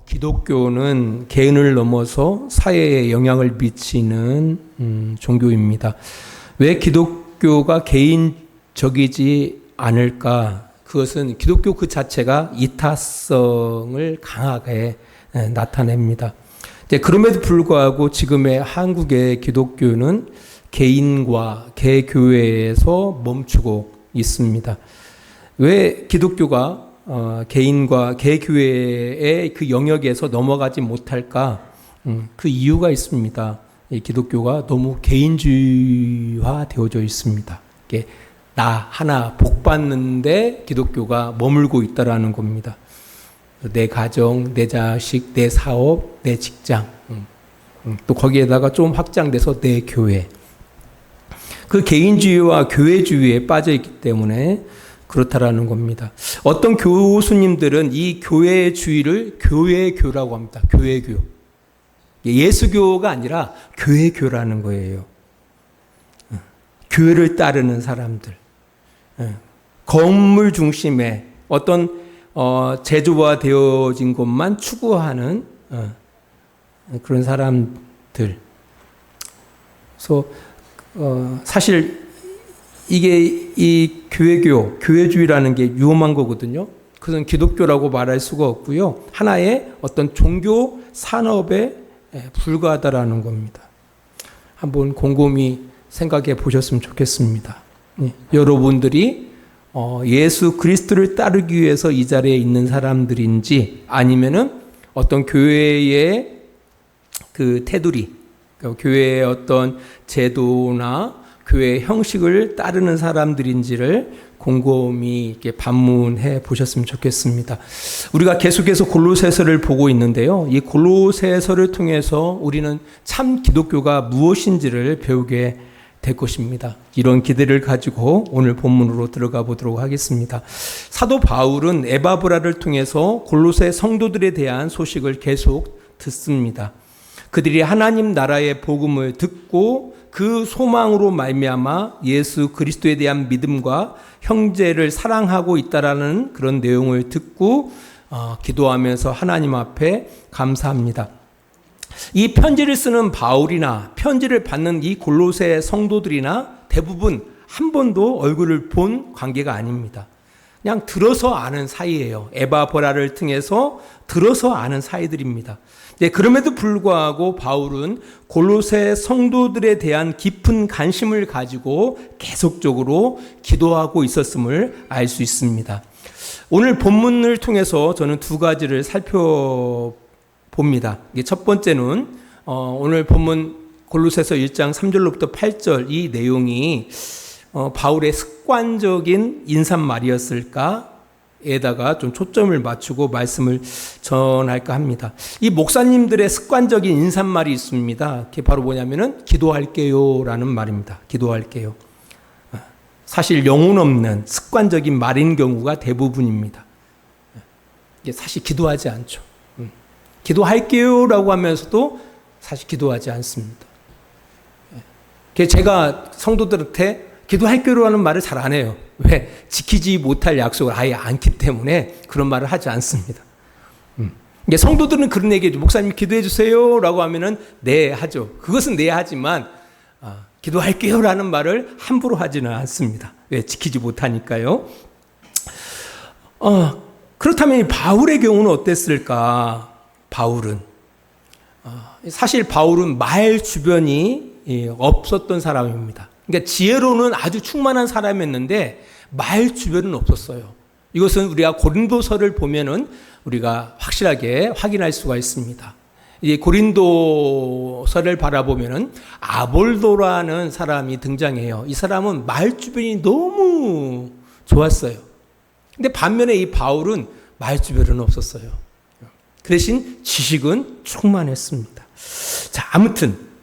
기독교는 개인을 넘어서 사회에 영향을 미치는 종교입니다. 왜 기독교가 개인적이지 않을까? 그것은 기독교 그 자체가 이타성을 강하게 나타냅니다. 그럼에도 불구하고 지금의 한국의 기독교는 개인과 개교회에서 멈추고 있습니다. 왜 기독교가 개인과 개교회의 그 영역에서 넘어가지 못할까? 그 이유가 있습니다. 이 기독교가 너무 개인주의화 되어져 있습니다. 나 하나 복 받는데 기독교가 머물고 있다라는 겁니다. 내 가정, 내 자식, 내 사업, 내 직장, 또 거기에다가 좀 확장돼서 내 교회. 그 개인주의와 교회주의에 빠져 있기 때문에 그렇다라는 겁니다. 어떤 교수님들은 이 교회주의를 교회교라고 합니다. 교회교. 예수교가 아니라 교회교라는 거예요. 교회를 따르는 사람들. 건물 중심의 어떤 제조화되어진 것만 추구하는 그런 사람들. 그래서 사실 이게 이 교회교, 교회주의라는 게 위험한 거거든요. 그것은 기독교라고 말할 수가 없고요. 하나의 어떤 종교 산업에 불과하다라는 겁니다. 한번 곰곰이 생각해 보셨으면 좋겠습니다. 여러분들이 예수 그리스도를 따르기 위해서 이 자리에 있는 사람들인지 아니면은 어떤 교회의 그 테두리, 교회의 어떤 제도나 교회의 형식을 따르는 사람들인지를 곰곰이 이렇게 반문해 보셨으면 좋겠습니다. 우리가 계속해서 골로새서를 보고 있는데요. 이 골로새서를 통해서 우리는 참 기독교가 무엇인지를 배우게 될 것입니다. 이런 기대를 가지고 오늘 본문으로 들어가 보도록 하겠습니다. 사도 바울은 에바브라를 통해서 골로새 성도들에 대한 소식을 계속 듣습니다. 그들이 하나님 나라의 복음을 듣고 그 소망으로 말미암아 예수 그리스도에 대한 믿음과 형제를 사랑하고 있다라는 그런 내용을 듣고 기도하면서 하나님 앞에 감사합니다. 이 편지를 쓰는 바울이나 편지를 받는 이 골로새 성도들이나 대부분 한 번도 얼굴을 본 관계가 아닙니다. 그냥 들어서 아는 사이예요. 에바브라를 통해서 들어서 아는 사이들입니다. 그럼에도 불구하고 바울은 골로새 성도들에 대한 깊은 관심을 가지고 계속적으로 기도하고 있었음을 알 수 있습니다. 오늘 본문을 통해서 저는 두 가지를 살펴봅니다. 첫 번째는 오늘 본문 골로새서 1장 3절로부터 8절 이 내용이 바울의 습관적인 인사말이었을까? 에다가 좀 초점을 맞추고 말씀을 전할까 합니다. 이 목사님들의 습관적인 인사말이 있습니다. 그게 바로 뭐냐면은 기도할게요 라는 말입니다. 기도할게요. 사실 영혼 없는 습관적인 말인 경우가 대부분입니다. 사실 기도하지 않죠. 기도할게요 라고 하면서도 사실 기도하지 않습니다. 제가 성도들한테 기도할게요 하는 말을 잘 안 해요. 왜? 지키지 못할 약속을 아예 않기 때문에 그런 말을 하지 않습니다. 성도들은 그런 얘기죠. 목사님 기도해 주세요 라고 하면은 네 하죠. 그것은 네 하지만 기도할게요 라는 말을 함부로 하지는 않습니다. 왜? 지키지 못하니까요. 그렇다면 이 바울의 경우는 어땠을까? 바울은 사실 바울은 말 주변이 없었던 사람입니다. 그러니까 지혜로는 아주 충만한 사람이었는데 말 주변은 없었어요. 이것은 우리가 고린도서를 보면은 우리가 확실하게 확인할 수가 있습니다. 이 고린도서를 바라보면은 아볼도라는 사람이 등장해요. 이 사람은 말 주변이 너무 좋았어요. 근데 반면에 이 바울은 말 주변은 없었어요. 그 대신 지식은 충만했습니다. 자, 아무튼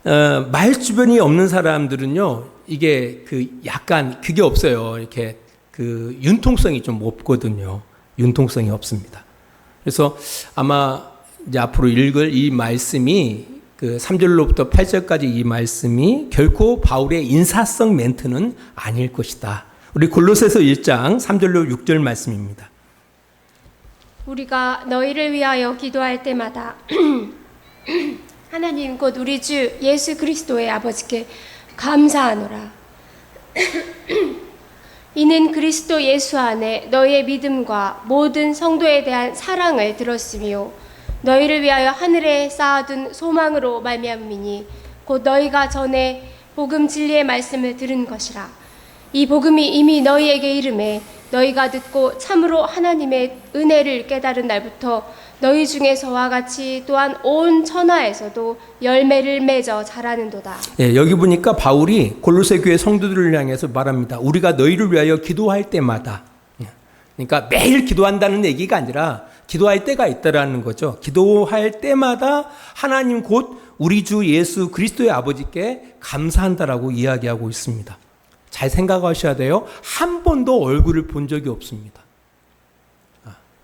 말 주변이 없는 사람들은요, 이게 약간 그게 없어요. 이렇게 융통성이 좀 없거든요. 융통성이 없습니다. 그래서 아마 이제 앞으로 읽을 이 말씀이 3절로부터 8절까지 이 말씀이 결코 바울의 인사성 멘트는 아닐 것이다. 우리 골로새서 1장 3절로 6절 말씀입니다. 우리가 너희를 위하여 기도할 때마다 하나님 곧 우리 주 예수 그리스도의 아버지께 감사하노라. 이는 그리스도 예수 안에 너희의 믿음과 모든 성도에 대한 사랑을 들었으며 너희를 위하여 하늘에 쌓아둔 소망으로 말미암으니 곧 너희가 전에 복음 진리의 말씀을 들은 것이라. 이 복음이 이미 너희에게 이름에 너희가 듣고 참으로 하나님의 은혜를 깨달은 날부터 너희 중에서와 같이 또한 온 천하에서도 열매를 맺어 자라는도다. 예, 여기 보니까 바울이 골로새 교회 성도들을 향해서 말합니다. 우리가 너희를 위하여 기도할 때마다. 그러니까 매일 기도한다는 얘기가 아니라 기도할 때가 있다라는 거죠. 기도할 때마다 하나님 곧 우리 주 예수 그리스도의 아버지께 감사한다라고 이야기하고 있습니다. 잘 생각하셔야 돼요. 한 번도 얼굴을 본 적이 없습니다.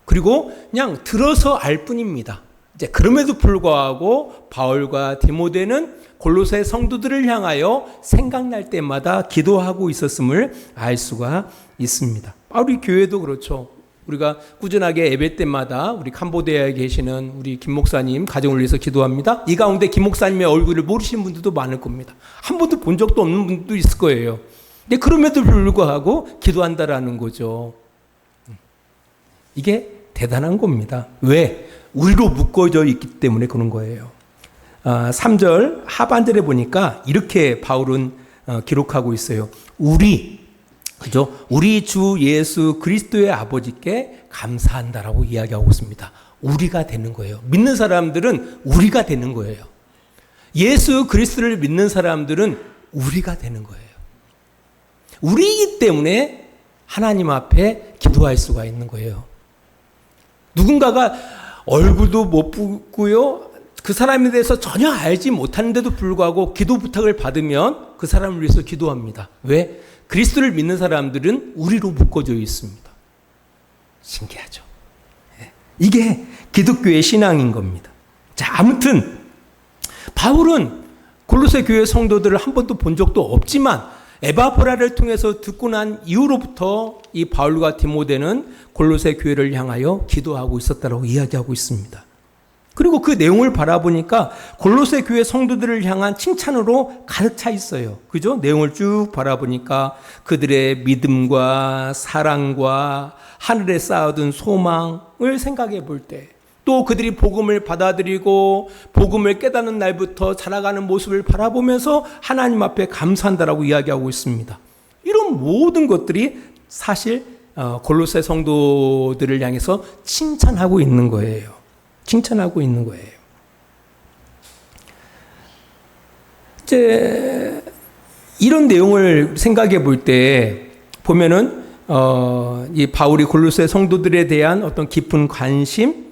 그리고 그냥 들어서 알 뿐입니다. 이제 그럼에도 불구하고 바울과 디모데는 골로새 성도들을 향하여 생각날 때마다 기도하고 있었음을 알 수가 있습니다. 우리 교회도 그렇죠. 우리가 꾸준하게 예배 때마다 우리 캄보디아에 계시는 우리 김 목사님 가정을 위해서 기도합니다. 이 가운데 김 목사님의 얼굴을 모르시는 분들도 많을 겁니다. 한 번도 본 적도 없는 분도 있을 거예요. 근데 그럼에도 불구하고 기도한다라는 거죠. 이게 대단한 겁니다. 왜? 우리로 묶어져 있기 때문에 그런 거예요. 3절 하반절에 보니까 이렇게 바울은 기록하고 있어요. 그죠? 우리 주 예수 그리스도의 아버지께 감사한다라고 이야기하고 있습니다. 우리가 되는 거예요. 믿는 사람들은 우리가 되는 거예요. 예수 그리스도를 믿는 사람들은 우리가 되는 거예요. 우리이기 때문에 하나님 앞에 기도할 수가 있는 거예요. 누군가가 얼굴도 못 보고요, 그 사람에 대해서 전혀 알지 못하는데도 불구하고 기도 부탁을 받으면 그 사람을 위해서 기도합니다. 왜? 그리스도를 믿는 사람들은 우리로 묶어져 있습니다. 신기하죠? 이게 기독교의 신앙인 겁니다. 자, 아무튼 바울은 골로새 교회 성도들을 한 번도 본 적도 없지만 에바브라를 통해서 듣고 난 이후로부터 이 바울과 디모데는 골로새 교회를 향하여 기도하고 있었다고 이야기하고 있습니다. 그리고 그 내용을 바라보니까 골로새 교회 성도들을 향한 칭찬으로 가득 차 있어요. 그죠? 내용을 쭉 바라보니까 그들의 믿음과 사랑과 하늘에 쌓아둔 소망을 생각해 볼 때, 또 그들이 복음을 받아들이고 복음을 깨닫는 날부터 자라가는 모습을 바라보면서 하나님 앞에 감사한다라고 이야기하고 있습니다. 이런 모든 것들이 사실 골로새 성도들을 향해서 칭찬하고 있는 거예요. 칭찬하고 있는 거예요. 이제 이런 내용을 생각해 볼 때 보면은 이 바울이 골로새 성도들에 대한 어떤 깊은 관심,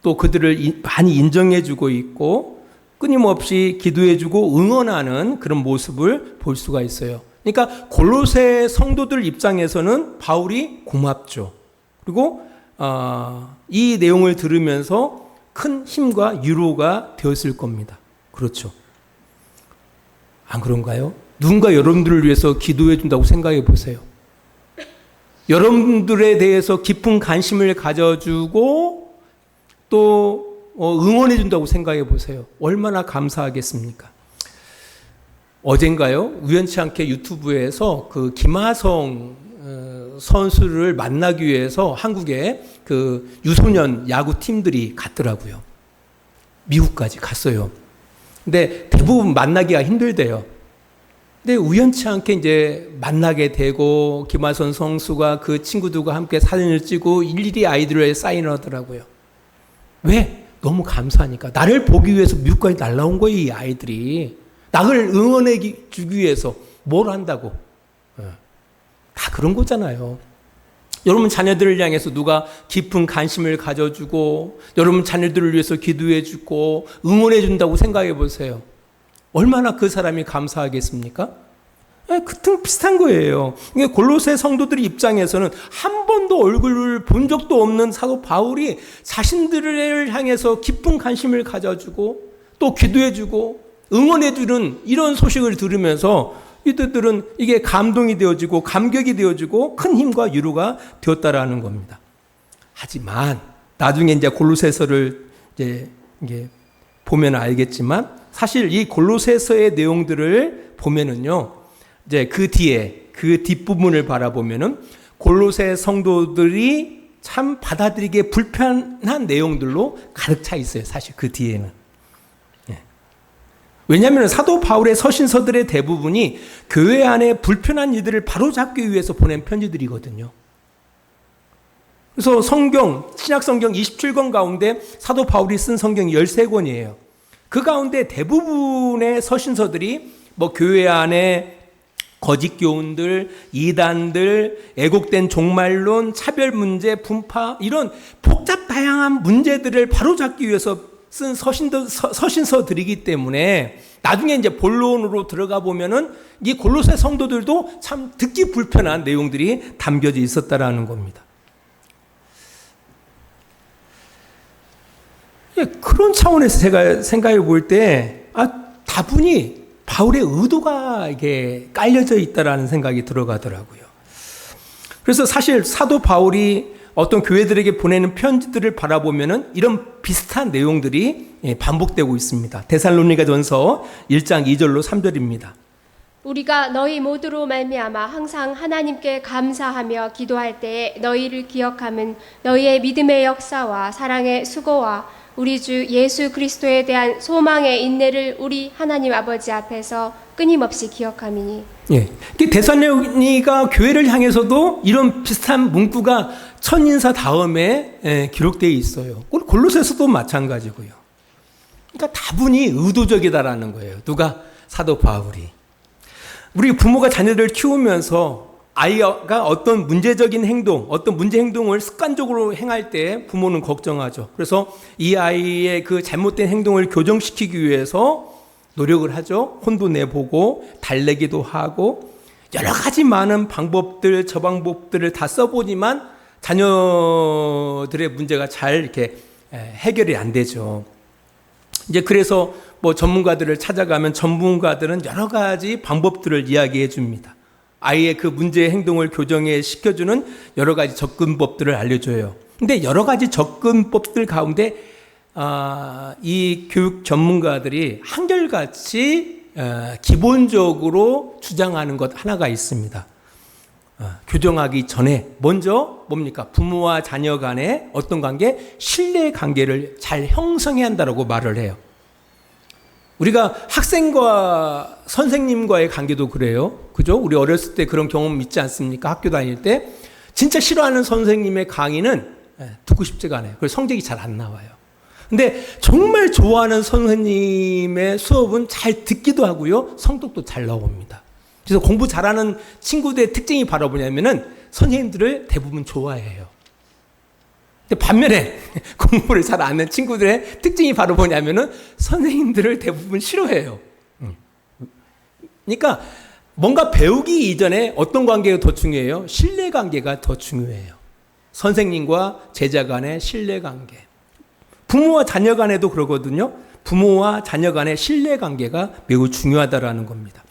또 그들을 많이 인정해주고 있고 끊임없이 기도해주고 응원하는 그런 모습을 볼 수가 있어요. 그러니까 골로새 성도들 입장에서는 바울이 고맙죠. 그리고 이 내용을 들으면서 큰 힘과 위로가 되었을 겁니다. 그렇죠. 안 그런가요? 누군가 여러분들을 위해서 기도해 준다고 생각해 보세요. 여러분들에 대해서 깊은 관심을 가져주고 또 응원해 준다고 생각해 보세요. 얼마나 감사하겠습니까? 어젠가요? 우연치 않게 유튜브에서 그 김하성 선수를 만나기 위해서 한국에 그 유소년 야구 팀들이 갔더라고요. 미국까지 갔어요. 근데 대부분 만나기가 힘들대요. 근데 우연치 않게 이제 만나게 되고 김하성 선수가 그 친구들과 함께 사진을 찍고 일일이 아이들을 사인하더라고요. 왜? 너무 감사하니까. 나를 보기 위해서 미국까지 날라온 거예요, 이 아이들이. 나를 응원해 주기 위해서 뭘 한다고. 다 그런 거잖아요. 여러분 자녀들을 향해서 누가 깊은 관심을 가져주고 여러분 자녀들을 위해서 기도해 주고 응원해 준다고 생각해 보세요. 얼마나 그 사람이 감사하겠습니까? 그 비슷한 거예요. 골로새 성도들 입장에서는 한 번도 얼굴을 본 적도 없는 사도 바울이 자신들을 향해서 깊은 관심을 가져주고 또 기도해주고 응원해주는 이런 소식을 들으면서 이들은 이게 감동이 되어지고 감격이 되어지고 큰 힘과 위로가 되었다라는 겁니다. 하지만 나중에 이제 골로새서를 이제 보면 알겠지만 사실 이 골로새서의 내용들을 보면은요, 이제 그 뒤에 그 뒷부분을 바라보면은 골로새 성도들이 참 받아들이기에 불편한 내용들로 가득 차 있어요. 사실 그 뒤에는. 왜냐하면 사도 바울의 서신서들의 대부분이 교회 안에 불편한 일들을 바로잡기 위해서 보낸 편지들이거든요. 그래서 신약성경 27권 가운데 사도 바울이 쓴 성경이 13권이에요. 그 가운데 대부분의 서신서들이 뭐 교회 안에 거짓 교훈들, 이단들, 애곡된 종말론, 차별 문제, 분파 이런 복잡 다양한 문제들을 바로잡기 위해서 쓴 서신서들이기 때문에 나중에 이제 본론으로 들어가 보면은 이 골로새 성도들도 참 듣기 불편한 내용들이 담겨져 있었다라는 겁니다. 그런 차원에서 제가 생각해 볼 때, 다분히 바울의 의도가 이게 깔려져 있다라는 생각이 들어가더라고요. 그래서 사실 사도 바울이 어떤 교회들에게 보내는 편지들을 바라보면은 이런 비슷한 내용들이 반복되고 있습니다. 데살로니가전서 1장 2절로 3절입니다. 우리가 너희 모두로 말미암아 항상 하나님께 감사하며 기도할 때에 너희를 기억함은 너희의 믿음의 역사와 사랑의 수고와 우리 주 예수 그리스도에 대한 소망의 인내를 우리 하나님 아버지 앞에서 끊임없이 기억함이니. 예. 데살로니가 교회를 향해서도 이런 비슷한 문구가 첫인사 다음에 기록되어 있어요. 골로새서도 마찬가지고요. 그러니까 다분히 의도적이다라는 거예요. 누가? 사도 바울이. 우리 부모가 자녀를 키우면서 아이가 어떤 문제적인 행동, 어떤 문제 행동을 습관적으로 행할 때 부모는 걱정하죠. 그래서 이 아이의 그 잘못된 행동을 교정시키기 위해서 노력을 하죠. 혼도 내보고 달래기도 하고 여러 가지 많은 방법들, 저 방법들을 다 써보지만 자녀들의 문제가 잘 이렇게 해결이 안 되죠. 이제 그래서 뭐 전문가들을 찾아가면 전문가들은 여러 가지 방법들을 이야기해 줍니다. 아이의 그 문제의 행동을 교정해 시켜주는 여러 가지 접근법들을 알려줘요. 근데 여러 가지 접근법들 가운데 이 교육 전문가들이 한결같이 기본적으로 주장하는 것 하나가 있습니다. 교정하기 전에 먼저 뭡니까? 부모와 자녀 간의 어떤 관계? 신뢰 관계를 잘 형성해야 한다고 말을 해요. 우리가 학생과 선생님과의 관계도 그래요. 그죠? 우리 어렸을 때 그런 경험 있지 않습니까? 학교 다닐 때 진짜 싫어하는 선생님의 강의는 듣고 싶지가 않아요. 그래서 성적이 잘 안 나와요. 근데 정말 좋아하는 선생님의 수업은 잘 듣기도 하고요. 성적도 잘 나옵니다. 그래서 공부 잘하는 친구들의 특징이 바로 뭐냐면은 선생님들을 대부분 좋아해요. 근데 반면에 공부를 잘 안 하는 친구들의 특징이 바로 뭐냐면은 선생님들을 대부분 싫어해요. 그러니까 뭔가 배우기 이전에 어떤 관계가 더 중요해요? 신뢰 관계가 더 중요해요. 선생님과 제자 간의 신뢰 관계. 부모와 자녀 간에도 그러거든요. 부모와 자녀 간의 신뢰 관계가 매우 중요하다라는 겁니다.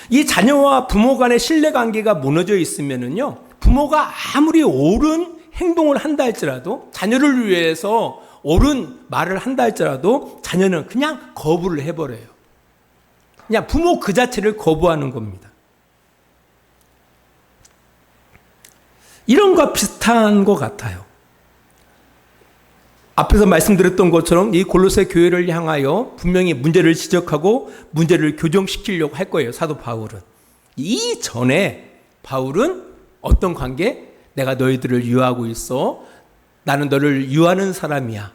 이 자녀와 부모 간의 신뢰 관계가 무너져 있으면은요, 부모가 아무리 옳은 행동을 한다 할지라도, 자녀를 위해서 옳은 말을 한다 할지라도 자녀는 그냥 거부를 해버려요. 그냥 부모 그 자체를 거부하는 겁니다. 이런 것과 비슷한 것 같아요. 앞에서 말씀드렸던 것처럼 이 골로새 교회를 향하여 분명히 문제를 지적하고 문제를 교정시키려고 할 거예요, 사도 바울은. 이전에 바울은 어떤 관계? 내가 너희들을 유하고 있어. 나는 너를 유하는 사람이야.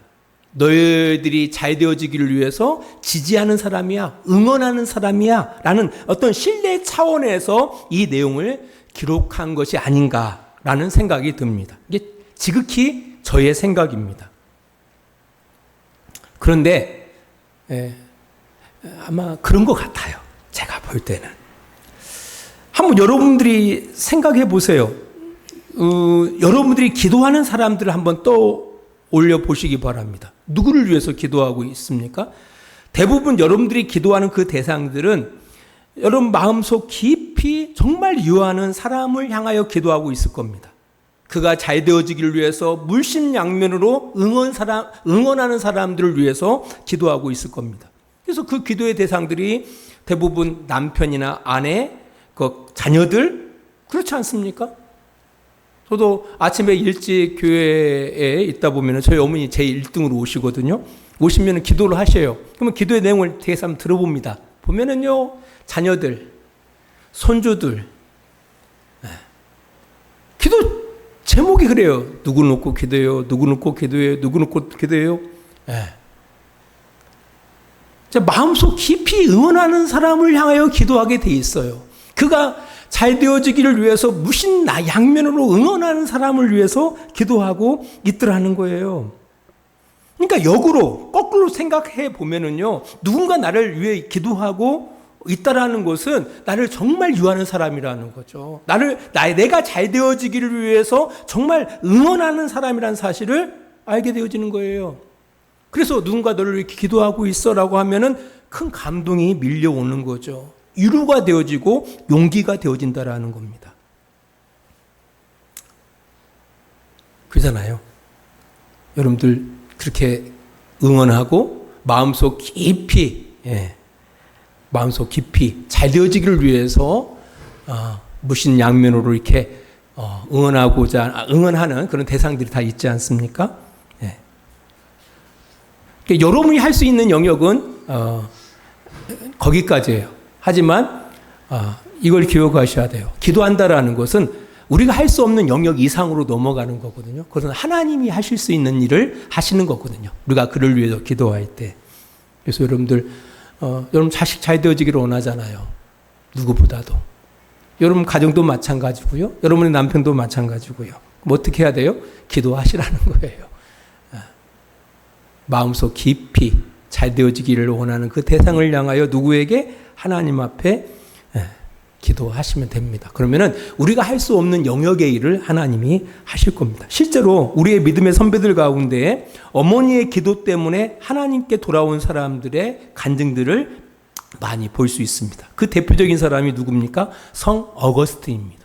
너희들이 잘 되어지기를 위해서 지지하는 사람이야. 응원하는 사람이야. 라는 어떤 신뢰 차원에서 이 내용을 기록한 것이 아닌가라는 생각이 듭니다. 이게 지극히 저의 생각입니다. 그런데 아마 그런 것 같아요. 제가 볼 때는. 한번 여러분들이 생각해 보세요. 여러분들이 기도하는 사람들을 한번 떠올려 보시기 바랍니다. 누구를 위해서 기도하고 있습니까? 대부분 여러분들이 기도하는 그 대상들은 여러분 마음속 깊이 정말 유하는 사람을 향하여 기도하고 있을 겁니다. 그가 잘 되어지기를 위해서 물심양면으로 응원하는 사람들을 위해서 기도하고 있을 겁니다. 그래서 그 기도의 대상들이 대부분 남편이나 아내, 그 자녀들, 그렇지 않습니까? 저도 아침에 일찍 교회에 있다 보면 저희 어머니 제 1등으로 오시거든요. 오시면 기도를 하셔요. 그러면 기도의 내용을 대해서 한번 들어봅니다. 보면은요, 자녀들, 손주들, 기도 제목이 그래요. 누구 놓고 기도해요. 누구 놓고 기도해요. 누구 놓고 기도해요. 마음속 깊이 응원하는 사람을 향하여 기도하게 돼 있어요. 그가 잘 되어지기를 위해서 무신양면으로 응원하는 사람을 위해서 기도하고 있더라는 거예요. 그러니까 역으로 거꾸로 생각해 보면은요, 누군가 나를 위해 기도하고 있다라는 것은 나를 정말 유하는 사람이라는 거죠. 내가 잘 되어지기를 위해서 정말 응원하는 사람이라는 사실을 알게 되어지는 거예요. 그래서 누군가 너를 이렇게 기도하고 있어라고 하면은 큰 감동이 밀려오는 거죠. 위로가 되어지고 용기가 되어진다라는 겁니다. 그러잖아요. 여러분들 그렇게 응원하고 마음속 깊이 잘 되어지기를 위해서 무신양면으로 이렇게 응원하는 그런 대상들이 다 있지 않습니까? 그러니까 여러분이 할 수 있는 영역은 거기까지예요. 하지만 이걸 기억하셔야 돼요. 기도한다라는 것은 우리가 할 수 없는 영역 이상으로 넘어가는 거거든요. 그것은 하나님이 하실 수 있는 일을 하시는 거거든요. 우리가 그를 위해서 기도할 때. 그래서 여러분들 여러분 자식 잘 되어지기를 원하잖아요. 누구보다도. 여러분 가정도 마찬가지고요. 여러분의 남편도 마찬가지고요. 그럼 어떻게 해야 돼요? 기도하시라는 거예요. 마음속 깊이 잘 되어지기를 원하는 그 대상을 향하여 누구에게? 하나님 앞에 기도하시면 됩니다. 그러면은 우리가 할 수 없는 영역의 일을 하나님이 하실 겁니다. 실제로 우리의 믿음의 선배들 가운데 어머니의 기도 때문에 하나님께 돌아온 사람들의 간증들을 많이 볼 수 있습니다. 그 대표적인 사람이 누굽니까? 성 어거스틴입니다.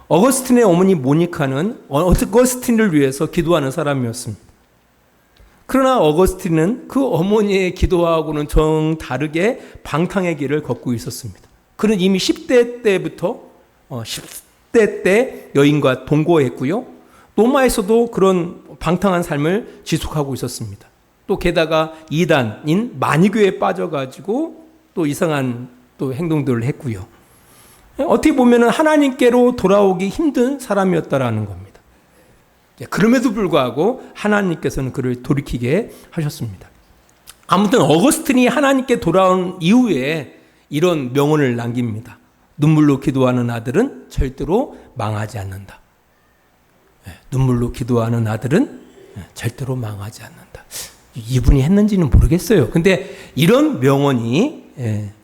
어거스틴의 어머니 모니카는 어거스틴을 위해서 기도하는 사람이었습니다. 그러나 어거스틴은 그 어머니의 기도하고는 정다르게 방탕의 길을 걷고 있었습니다. 그는 이미 10대 때부터 10대 때 여인과 동거했고요. 로마에서도 그런 방탕한 삶을 지속하고 있었습니다. 또 게다가 이단인 마니교에 빠져가지고 또 이상한 또 행동들을 했고요. 어떻게 보면 하나님께로 돌아오기 힘든 사람이었다라는 겁니다. 그럼에도 불구하고 하나님께서는 그를 돌이키게 하셨습니다. 아무튼 어거스틴이 하나님께 돌아온 이후에 이런 명언을 남깁니다. 눈물로 기도하는 아들은 절대로 망하지 않는다. 눈물로 기도하는 아들은 절대로 망하지 않는다. 이분이 했는지는 모르겠어요. 근데 이런 명언이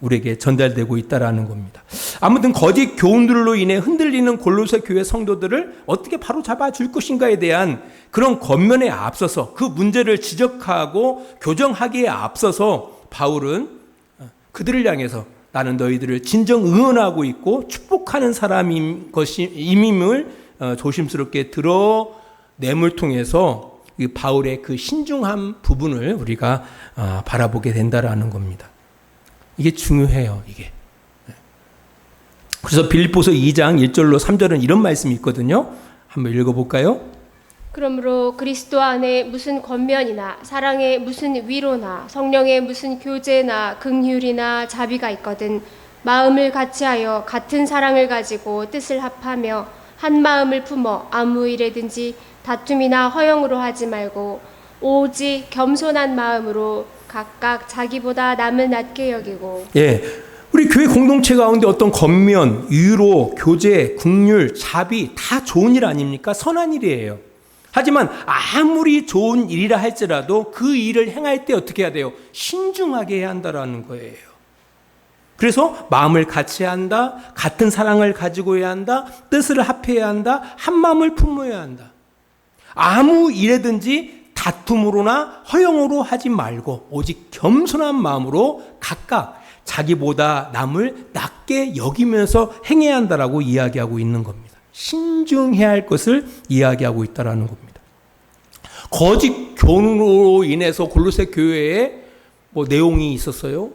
우리에게 전달되고 있다라는 겁니다. 아무튼 거짓 교훈들로 인해 흔들리는 골로새 교회 성도들을 어떻게 바로 잡아줄 것인가에 대한 그런 권면에 앞서서 그 문제를 지적하고 교정하기에 앞서서 바울은 그들을 향해서 나는 너희들을 진정 응원하고 있고 축복하는 사람인 것임을 조심스럽게 드러냄을 통해서 바울의 그 신중한 부분을 우리가 바라보게 된다라는 겁니다. 이게 중요해요, 이게. 그래서 빌립보서 2장 1절로 3절은 이런 말씀이 있거든요. 한번 읽어볼까요? 그러므로 그리스도 안에 무슨 권면이나 사랑에 무슨 위로나 성령의 무슨 교제나 긍휼이나 자비가 있거든 마음을 같이하여 같은 사랑을 가지고 뜻을 합하며 한 마음을 품어 아무 일에든지 다툼이나 허영으로 하지 말고 오직 겸손한 마음으로 각각 자기보다 남을 낮게 여기고. 우리 교회 공동체 가운데 어떤 권면, 위로, 교제, 긍휼, 자비 다 좋은 일 아닙니까? 선한 일이에요. 하지만 아무리 좋은 일이라 할지라도 그 일을 행할 때 어떻게 해야 돼요? 신중하게 해야 한다라는 거예요. 그래서 마음을 같이 한다, 같은 사랑을 가지고 해야 한다, 뜻을 합해야 한다, 한 마음을 품어야 한다. 아무 일에든지 다툼으로나 허영으로 하지 말고 오직 겸손한 마음으로 각각 자기보다 남을 낮게 여기면서 행해야 한다라고 이야기하고 있는 겁니다. 신중해야 할 것을 이야기하고 있다라는 겁니다. 거짓 교훈으로 인해서 골로새 교회에 내용이 있었어요.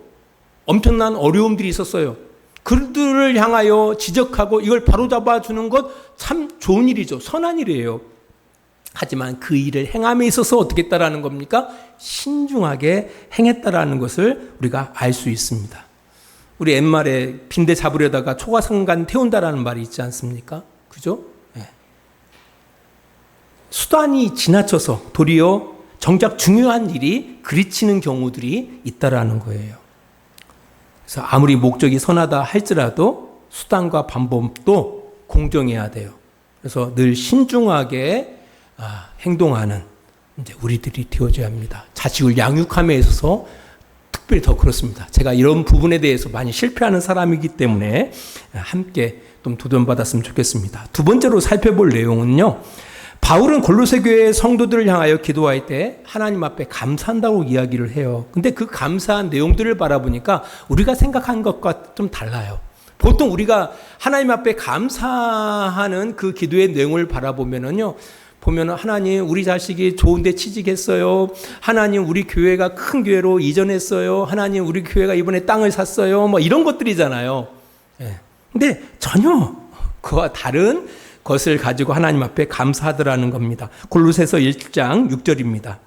엄청난 어려움들이 있었어요. 그들을 향하여 지적하고 이걸 바로잡아 주는 것 참 좋은 일이죠. 선한 일이에요. 하지만 그 일을 행함에 있어서 어떻게 했다라는 겁니까? 신중하게 행했다라는 것을 우리가 알 수 있습니다. 우리 옛말에 빈대 잡으려다가 초가상간 태운다라는 말이 있지 않습니까? 그죠? 네. 수단이 지나쳐서 도리어 정작 중요한 일이 그리치는 경우들이 있다라는 거예요. 그래서 아무리 목적이 선하다 할지라도 수단과 방법도 공정해야 돼요. 그래서 늘 신중하게 행동하는 이제 우리들이 되어져야 합니다. 자식을 양육함에 있어서 특별히 더 그렇습니다. 제가 이런 부분에 대해서 많이 실패하는 사람이기 때문에 함께 좀 도전받았으면 좋겠습니다. 두 번째로 살펴볼 내용은요. 바울은 골로새 교회 성도들을 향하여 기도할 때 하나님 앞에 감사한다고 이야기를 해요. 근데 그 감사한 내용들을 바라보니까 우리가 생각한 것과 좀 달라요. 보통 우리가 하나님 앞에 감사하는 그 기도의 내용을 바라보면은요. 보면은 하나님 우리 자식이 좋은데 취직했어요. 하나님 우리 교회가 큰 교회로 이전했어요. 하나님 우리 교회가 이번에 땅을 샀어요. 이런 것들이잖아요. 예. 근데 전혀 그와 다른 것을 가지고 하나님 앞에 감사하더라는 겁니다. 골로새서 1장 6절입니다.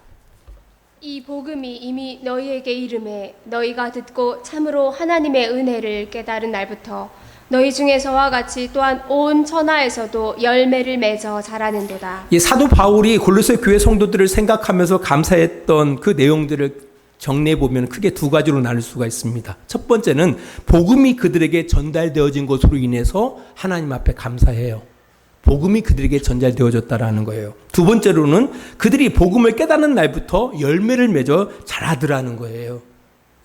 이 복음이 이미 너희에게 이름에 너희가 듣고 참으로 하나님의 은혜를 깨달은 날부터 너희 중에 저와 같이 또한 온 천하에서도 열매를 맺어 자라는도다. 이 사도 바울이 골로새 교회 성도들을 생각하면서 감사했던 그 내용들을 정리해 보면 크게 두 가지로 나눌 수가 있습니다. 첫 번째는 복음이 그들에게 전달되어진 것으로 인해서 하나님 앞에 감사해요. 복음이 그들에게 전달되어졌다라는 거예요. 두 번째로는 그들이 복음을 깨닫는 날부터 열매를 맺어 자라더라는 거예요.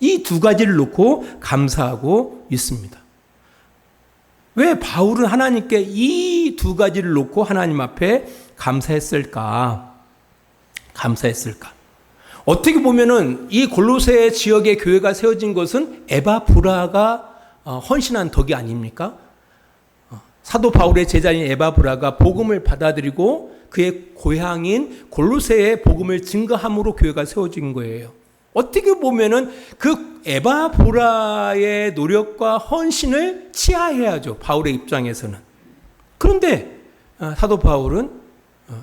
이 두 가지를 놓고 감사하고 있습니다. 왜 바울은 하나님께 이 두 가지를 놓고 하나님 앞에 감사했을까? 어떻게 보면은 이 골로새 지역의 교회가 세워진 것은 에바브라가 헌신한 덕이 아닙니까? 사도 바울의 제자인 에바브라가 복음을 받아들이고 그의 고향인 골로새에 복음을 증거함으로 교회가 세워진 거예요. 어떻게 보면은 그 에바브라의 노력과 헌신을 치하해야죠. 바울의 입장에서는. 그런데 사도 바울은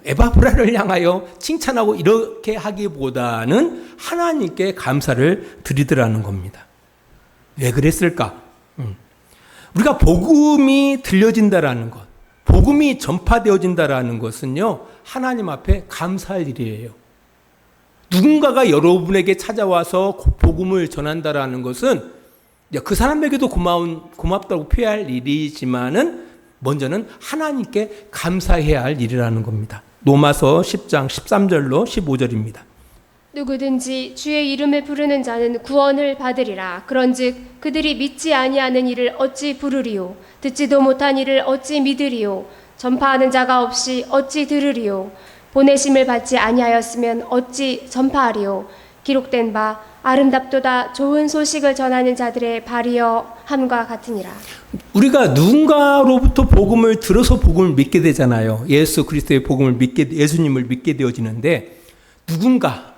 에바브라를 향하여 칭찬하고 이렇게 하기보다는 하나님께 감사를 드리더라는 겁니다. 왜 그랬을까? 우리가 복음이 들려진다라는 것, 복음이 전파되어진다라는 것은요, 하나님 앞에 감사할 일이에요. 누군가가 여러분에게 찾아와서 복음을 전한다라는 것은 그 사람에게도 고맙다고 표현할 일이지만은 먼저는 하나님께 감사해야 할 일이라는 겁니다. 로마서 10장 13절로 15절입니다. 누구든지 주의 이름을 부르는 자는 구원을 받으리라. 그런즉 그들이 믿지 아니하는 이를 어찌 부르리요? 듣지도 못한 이를 어찌 믿으리요? 전파하는 자가 없이 어찌 들으리요? 보내심을 받지 아니하였으면 어찌 전파하리요? 기록된 바 아름답도다 좋은 소식을 전하는 자들의 발이여 함과 같으니라. 우리가 누군가로부터 복음을 들어서 복음을 믿게 되잖아요. 예수 그리스도의 복음을 예수님을 믿게 되어지는데 누군가가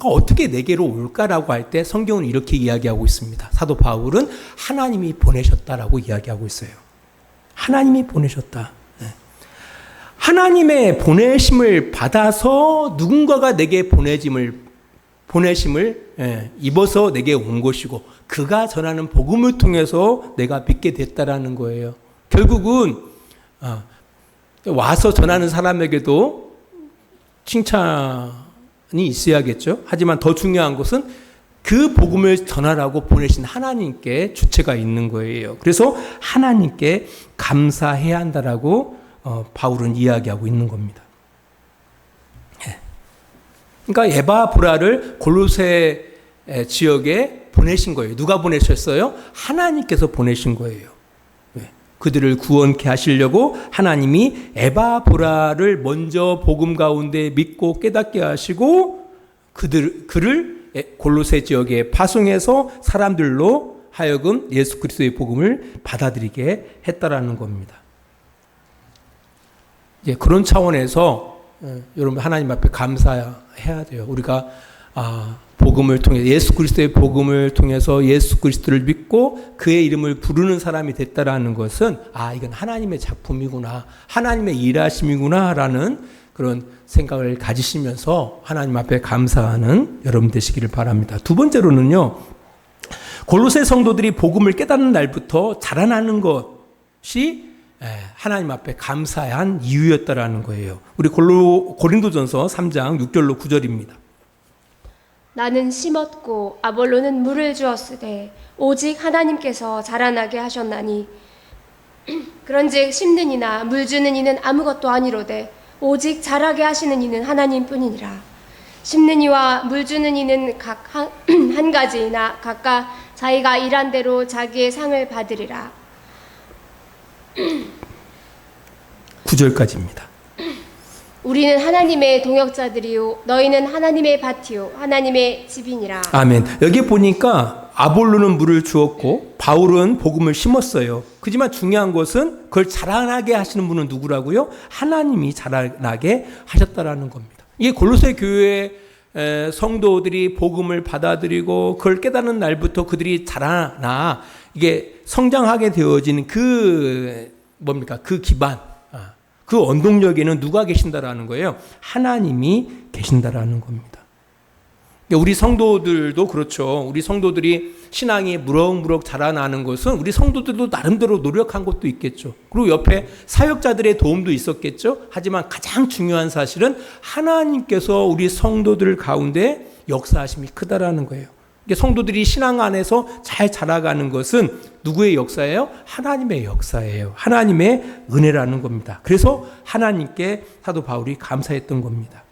어떻게 내게로 올까라고 할 때 성경은 이렇게 이야기하고 있습니다. 사도 바울은 하나님이 보내셨다라고 이야기하고 있어요. 하나님이 보내셨다. 하나님의 보내심을 받아서 누군가가 내게 보내심을 입어서 내게 온 것이고 그가 전하는 복음을 통해서 내가 믿게 됐다라는 거예요. 결국은 와서 전하는 사람에게도 칭찬이 있어야겠죠. 하지만 더 중요한 것은 그 복음을 전하라고 보내신 하나님께 주체가 있는 거예요. 그래서 하나님께 감사해야 한다라고 바울은 이야기하고 있는 겁니다. 그러니까 에바브라를 골로새 지역에 보내신 거예요. 누가 보내셨어요? 하나님께서 보내신 거예요. 그들을 구원케 하시려고 하나님이 에바브라를 먼저 복음 가운데 믿고 깨닫게 하시고 그를 골로새 지역에 파송해서 사람들로 하여금 예수 그리스도의 복음을 받아들이게 했다라는 겁니다. 이제 그런 차원에서 여러분 하나님 앞에 감사해야 돼요. 우리가 복음을 통해 예수 그리스도의 복음을 통해서 예수 그리스도를 믿고 그의 이름을 부르는 사람이 됐다라는 것은 이건 하나님의 작품이구나, 하나님의 일하심이구나라는 그런 생각을 가지시면서 하나님 앞에 감사하는 여러분 되시기를 바랍니다. 두 번째로는요, 골로새 성도들이 복음을 깨닫는 날부터 자라나는 것이 하나님 앞에 감사한 이유였다라는 거예요. 우리 고린도전서 3장 6절로 9절입니다. 나는 심었고 아볼로는 물을 주었으되 오직 하나님께서 자라나게 하셨나니 그런즉 심는 이나 물 주는 이는 아무것도 아니로되 오직 자라게 하시는 이는 하나님뿐이니라. 심는 이와 물 주는 이는 각 한 가지이나 각각 자기가 일한 대로 자기의 상을 받으리라. 9절까지입니다. 우리는 하나님의 동역자들이요 너희는 하나님의 밭이요 하나님의 집이니라. 아멘. 여기 보니까 아볼로는 물을 주었고 바울은 복음을 심었어요. 그지만 중요한 것은 그걸 자라나게 하시는 분은 누구라고요? 하나님이 자라나게 하셨다라는 겁니다. 이게 골로새 교회 성도들이 복음을 받아들이고 그걸 깨닫는 날부터 그들이 자라나 이게 성장하게 되어지는 그 기반, 그 원동력에는 누가 계신다라는 거예요? 하나님이 계신다라는 겁니다. 우리 성도들도 그렇죠. 우리 성도들이 신앙이 무럭무럭 자라나는 것은 우리 성도들도 나름대로 노력한 것도 있겠죠. 그리고 옆에 사역자들의 도움도 있었겠죠. 하지만 가장 중요한 사실은 하나님께서 우리 성도들 가운데 역사하심이 크다라는 거예요. 성도들이 신앙 안에서 잘 자라가는 것은 누구의 역사예요? 하나님의 역사예요. 하나님의 은혜라는 겁니다. 그래서 하나님께 사도 바울이 감사했던 겁니다.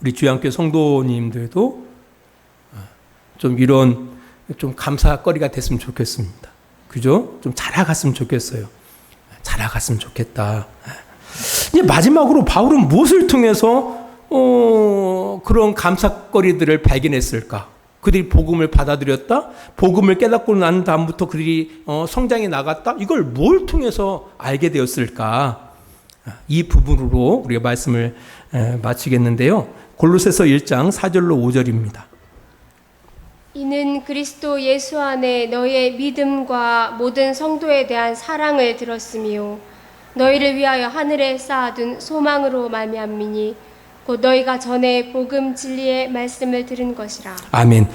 우리 주양교 성도님들도 좀 이런 좀 감사거리가 됐으면 좋겠습니다. 그죠? 좀 자라갔으면 좋겠어요. 자라갔으면 좋겠다. 이제 마지막으로 바울은 무엇을 통해서 그런 감사거리들을 발견했을까? 그들이 복음을 받아들였다? 복음을 깨닫고 난 다음부터 그들이 성장해 나갔다? 이걸 뭘 통해서 알게 되었을까? 이 부분으로 우리가 말씀을 마치겠는데요. 골로새서 1장 4절로 5절입니다. 이는 그리스도 예수 안에 너희의 믿음과 모든 성도에 대한 사랑을 들었으며 너희를 위하여 하늘에 쌓아둔 소망으로 말미암으니 곧 너희가 전에 복음 진리의 말씀을 들은 것이라. 아멘.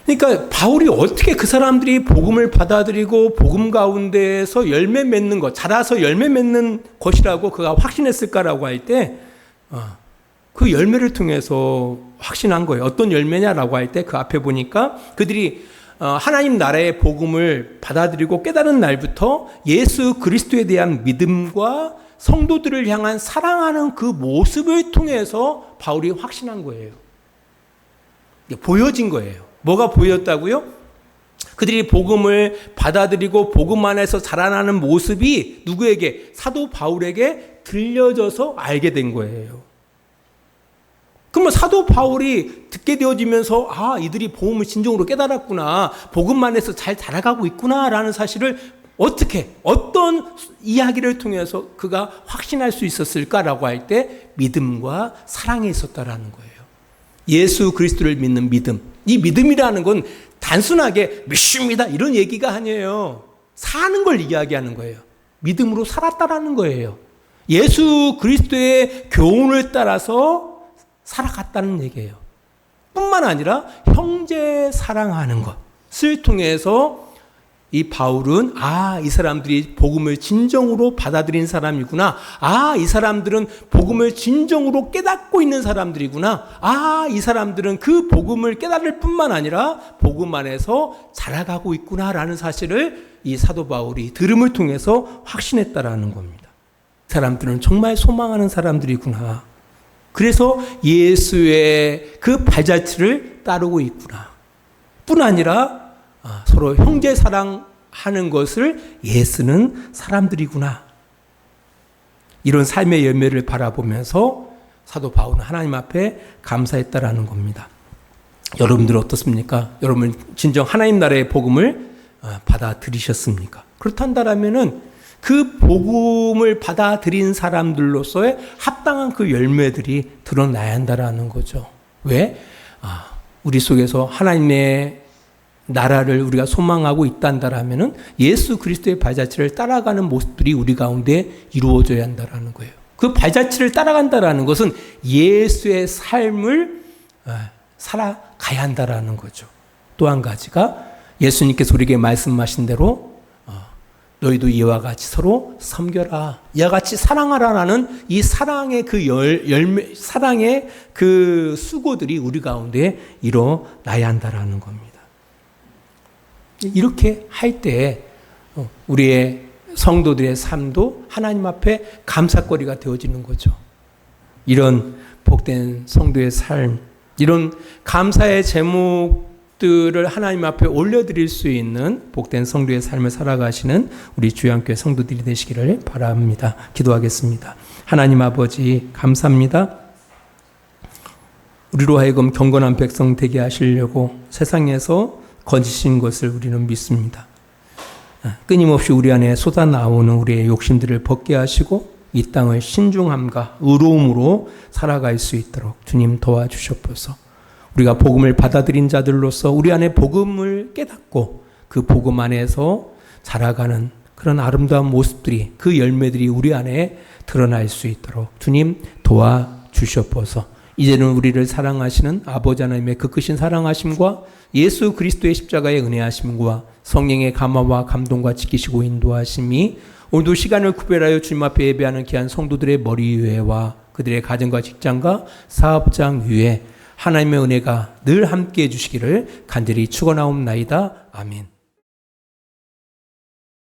그러니까 바울이 어떻게 그 사람들이 복음을 받아들이고 복음 가운데에서 열매 맺는 것, 자라서 열매 맺는 것이라고 그가 확신했을까라고 할 때 그 열매를 통해서 확신한 거예요. 어떤 열매냐라고 할 때 그 앞에 보니까 그들이 하나님 나라의 복음을 받아들이고 깨달은 날부터 예수 그리스도에 대한 믿음과 성도들을 향한 사랑하는 그 모습을 통해서 바울이 확신한 거예요. 보여진 거예요. 뭐가 보였다고요? 그들이 복음을 받아들이고 복음 안에서 자라나는 모습이 누구에게? 사도 바울에게 들려져서 알게 된 거예요. 그러면 사도 바울이 듣게 되어지면서 이들이 복음을 진정으로 깨달았구나, 복음 안에서 잘 자라가고 있구나라는 사실을 어떤 이야기를 통해서 그가 확신할 수 있었을까라고 할 때 믿음과 사랑에 있었다라는 거예요. 예수 그리스도를 믿는 믿음. 이 믿음이라는 건 단순하게 믿습니다 이런 얘기가 아니에요. 사는 걸 이야기하는 거예요. 믿음으로 살았다라는 거예요. 예수 그리스도의 교훈을 따라서 살아갔다는 얘기예요. 뿐만 아니라 형제 사랑하는 것을 통해서 이 바울은 이 사람들이 복음을 진정으로 받아들인 사람이구나. 이 사람들은 복음을 진정으로 깨닫고 있는 사람들이구나. 이 사람들은 그 복음을 깨달을 뿐만 아니라 복음 안에서 자라가고 있구나라는 사실을 이 사도 바울이 들음을 통해서 확신했다라는 겁니다. 사람들은 정말 소망하는 사람들이구나. 그래서 예수의 그 발자취를 따르고 있구나. 뿐 아니라 서로 형제 사랑하는 것을 예수는 사람들이구나. 이런 삶의 열매를 바라보면서 사도 바울은 하나님 앞에 감사했다라는 겁니다. 여러분들 어떻습니까? 여러분 진정 하나님 나라의 복음을 받아들이셨습니까? 그렇단다라면은 그 복음을 받아들인 사람들로서의 합당한 그 열매들이 드러나야 한다라는 거죠. 왜? 우리 속에서 하나님의 나라를 우리가 소망하고 있단다라면은 예수 그리스도의 발자취를 따라가는 모습들이 우리 가운데 이루어져야 한다라는 거예요. 그 발자취를 따라간다라는 것은 예수의 삶을 살아가야 한다라는 거죠. 또 한 가지가 예수님께서 우리에게 말씀하신 대로 너희도 이와 같이 서로 섬겨라. 이와 같이 사랑하라라는 이 사랑의 그 열매, 사랑의 그 수고들이 우리 가운데 일어나야 한다라는 겁니다. 이렇게 할 때 우리의 성도들의 삶도 하나님 앞에 감사거리가 되어지는 거죠. 이런 복된 성도의 삶, 이런 감사의 제목들을 하나님 앞에 올려드릴 수 있는 복된 성도의 삶을 살아가시는 우리 주양교회 성도들이 되시기를 바랍니다. 기도하겠습니다. 하나님 아버지 감사합니다. 우리로 하여금 경건한 백성 되게 하시려고 세상에서 거짓인 것을 우리는 믿습니다. 끊임없이 우리 안에 쏟아나오는 우리의 욕심들을 벗게 하시고 이 땅을 신중함과 의로움으로 살아갈 수 있도록 주님 도와주시옵소서. 우리가 복음을 받아들인 자들로서 우리 안에 복음을 깨닫고 그 복음 안에서 자라가는 그런 아름다운 모습들이, 그 열매들이 우리 안에 드러날 수 있도록 주님 도와주시옵소서. 이제는 우리를 사랑하시는 아버지 하나님의 그 크신 사랑하심과 예수 그리스도의 십자가의 은혜하심과 성령의 감화와 감동과 지키시고 인도하심이 오늘도 시간을 구별하여 주님 앞에 예배하는 귀한 성도들의 머리 위에와 그들의 가정과 직장과 사업장 위에 하나님의 은혜가 늘 함께해 주시기를 간절히 축원하옵나이다. 아멘.